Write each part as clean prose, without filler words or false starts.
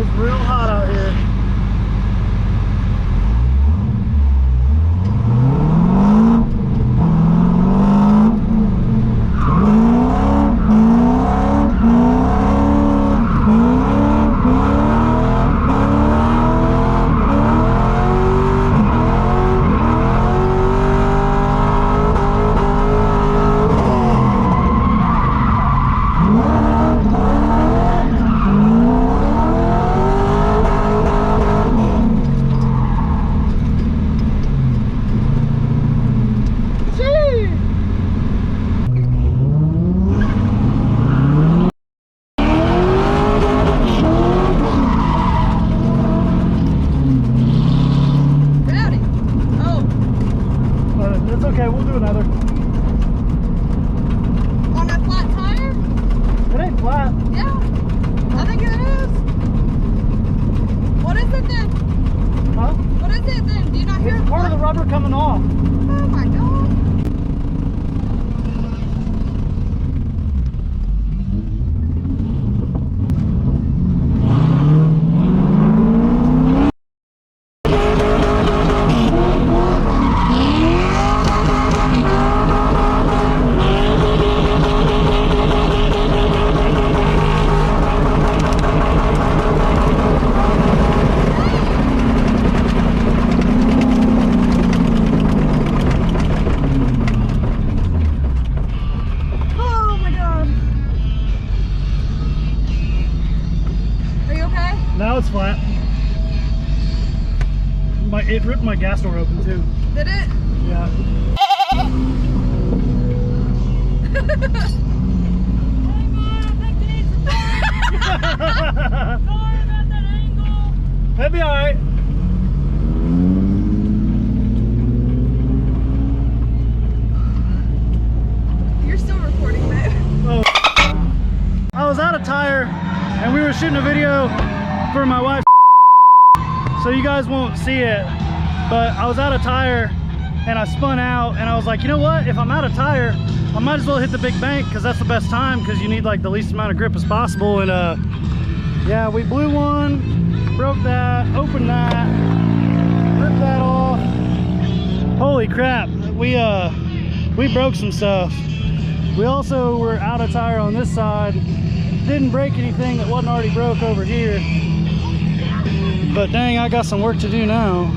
It's real hot out here. It's okay, we'll do another. On a flat tire? It ain't flat. Yeah, I think it is. What is it then? Huh? What is it then? Do you not hear It's part of the rubber coming off. Oh my god. Now it's flat. It ripped my gas door open too. Did it? Yeah. That'd be alright. You're still recording, babe. Oh. I was out of tire and we were shooting a video for my wife, so you guys won't see it, but I was out of tire and I spun out and I was like, you know what, if I'm out of tire I might as well hit the big bank because that's the best time, because you need like the least amount of grip as possible. And yeah, we blew one, broke that, opened that, ripped that off. Holy crap, we broke some stuff. We also were out of tire on this side. Didn't break anything that wasn't already broke over here. But dang, I got some work to do now.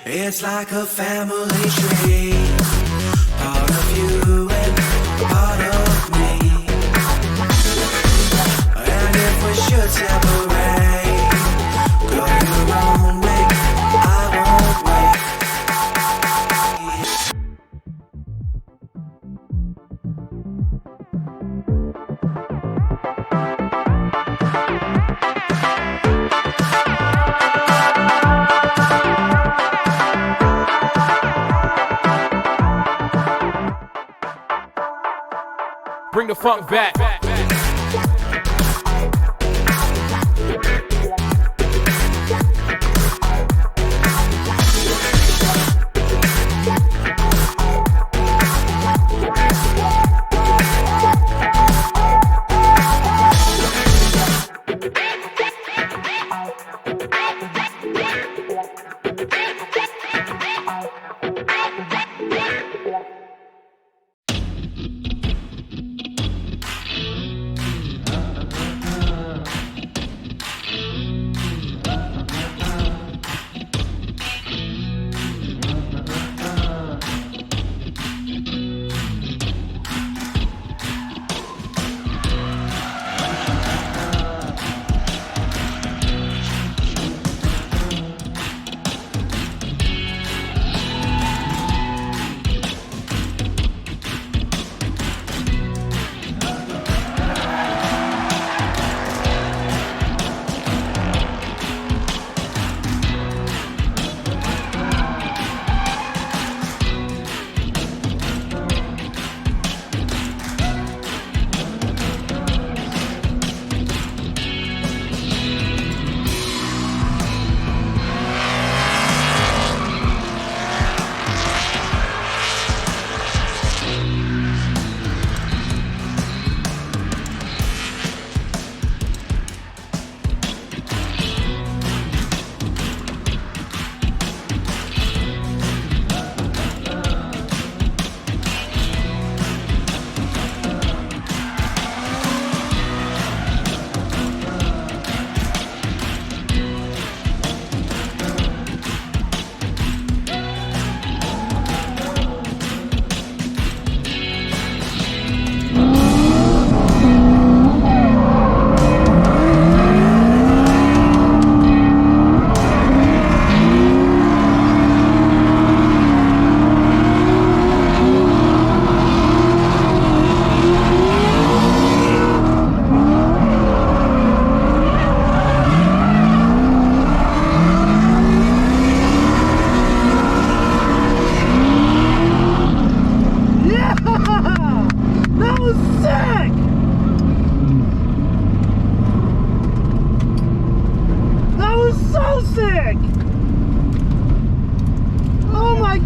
It's like a family tree, part of you and part of me. And if we should separate, go your own way, I won't wait. Bring the funk back.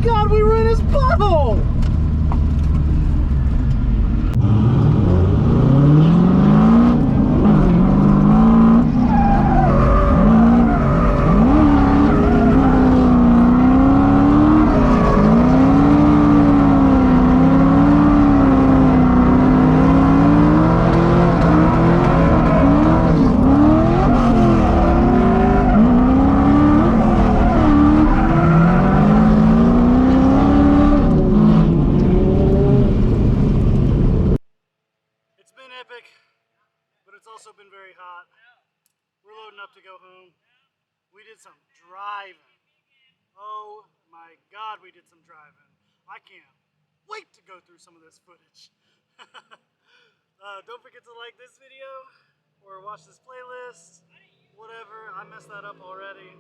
God, we were in his butthole! Epic, but it's also been very hot. We're loading up to go home. We did some driving. Oh my God, we did some driving. I can't wait to go through some of this footage. Don't forget to like this video or watch this playlist. whatever. I messed that up already.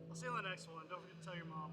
I'll see you in the next one. Don't forget to tell your mom.